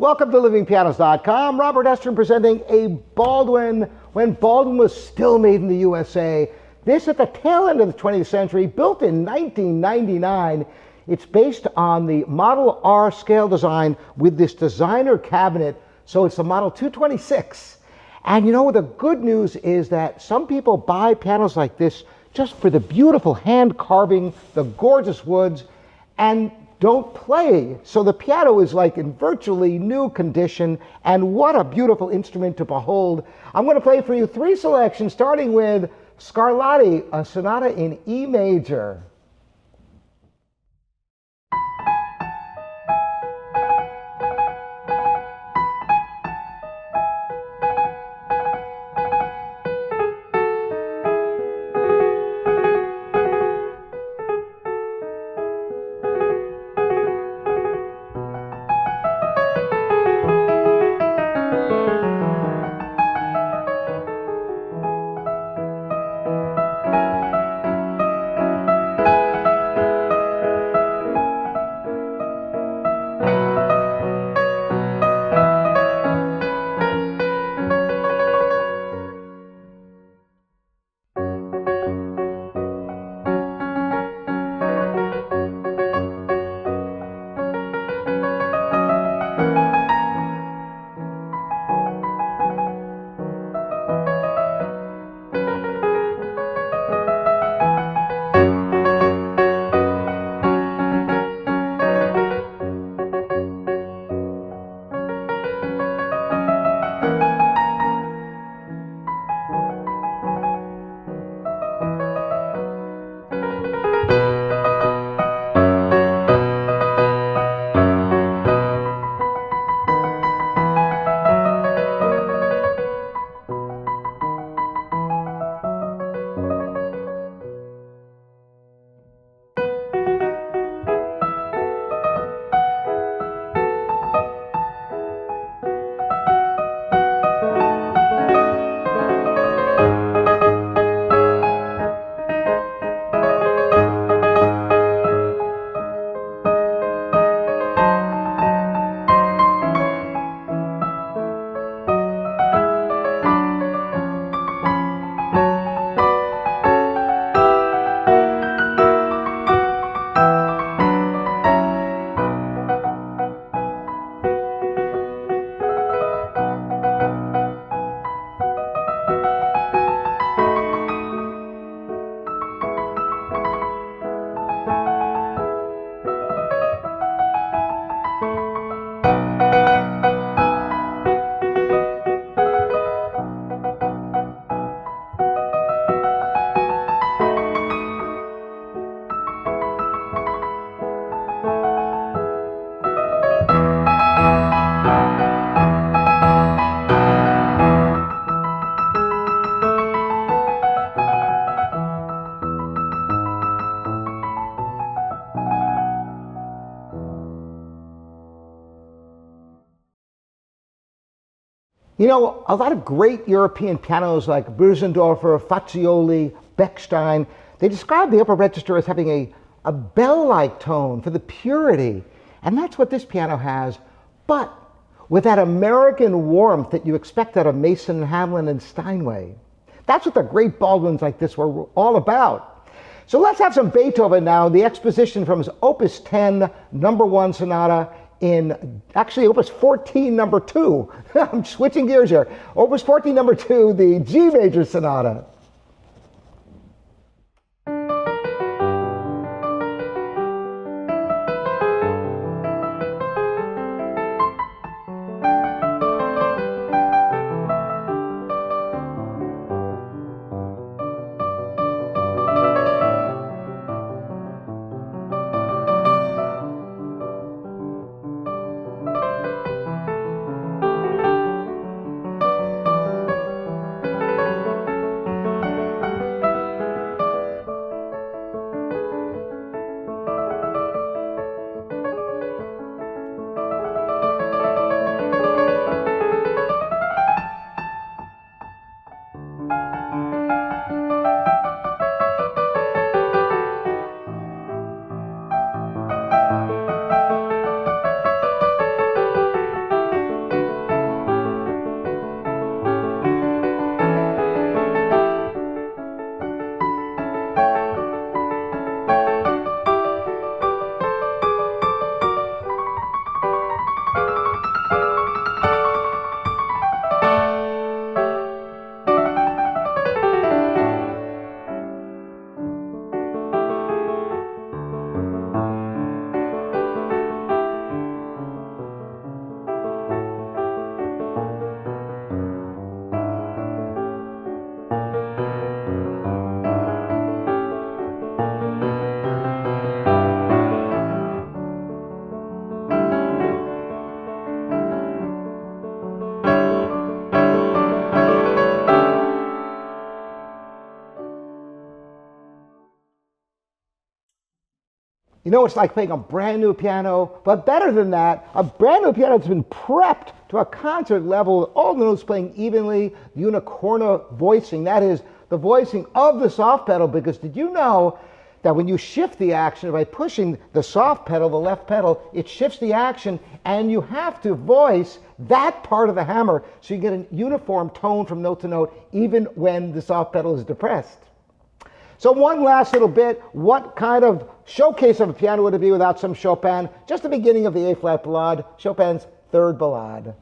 Welcome to livingpianos.com. Robert Estrin presenting a Baldwin when Baldwin was still made in the USA. This at the tail end of the 20th century, built in 1999. It's based on the Model R scale design with this designer cabinet. So it's the Model 226. And you know, the good news is that some people buy pianos like this just for the beautiful hand carving, the gorgeous woods, and don't play. So the piano is like in virtually new condition, and what a beautiful instrument to behold. I'm going to play for you three selections, starting with Scarlatti, a sonata in E major. You know, a lot of great European pianos like Bösendorfer, Fazioli, Bechstein, they describe the upper register as having a bell-like tone for the purity. And that's what this piano has, but with that American warmth that you expect out of Mason, Hamlin, and Steinway. That's what the great Baldwins like this were all about. So let's have some Beethoven now, the exposition from his Opus 10, number 1 sonata, in actually Opus 14, number 2. I'm switching gears here. Opus 14, number 2, the G major sonata. You know, it's like playing a brand new piano, but better than that, a brand new piano that's been prepped to a concert level with all the notes playing evenly, unicorno voicing, that is, the voicing of the soft pedal, because did you know that when you shift the action by pushing the soft pedal, the left pedal, it shifts the action, and you have to voice that part of the hammer so you get a uniform tone from note to note, even when the soft pedal is depressed. So one last little bit, what kind of showcase of a piano would it be without some Chopin? Just the beginning of the A-flat Ballade, Chopin's third Ballade.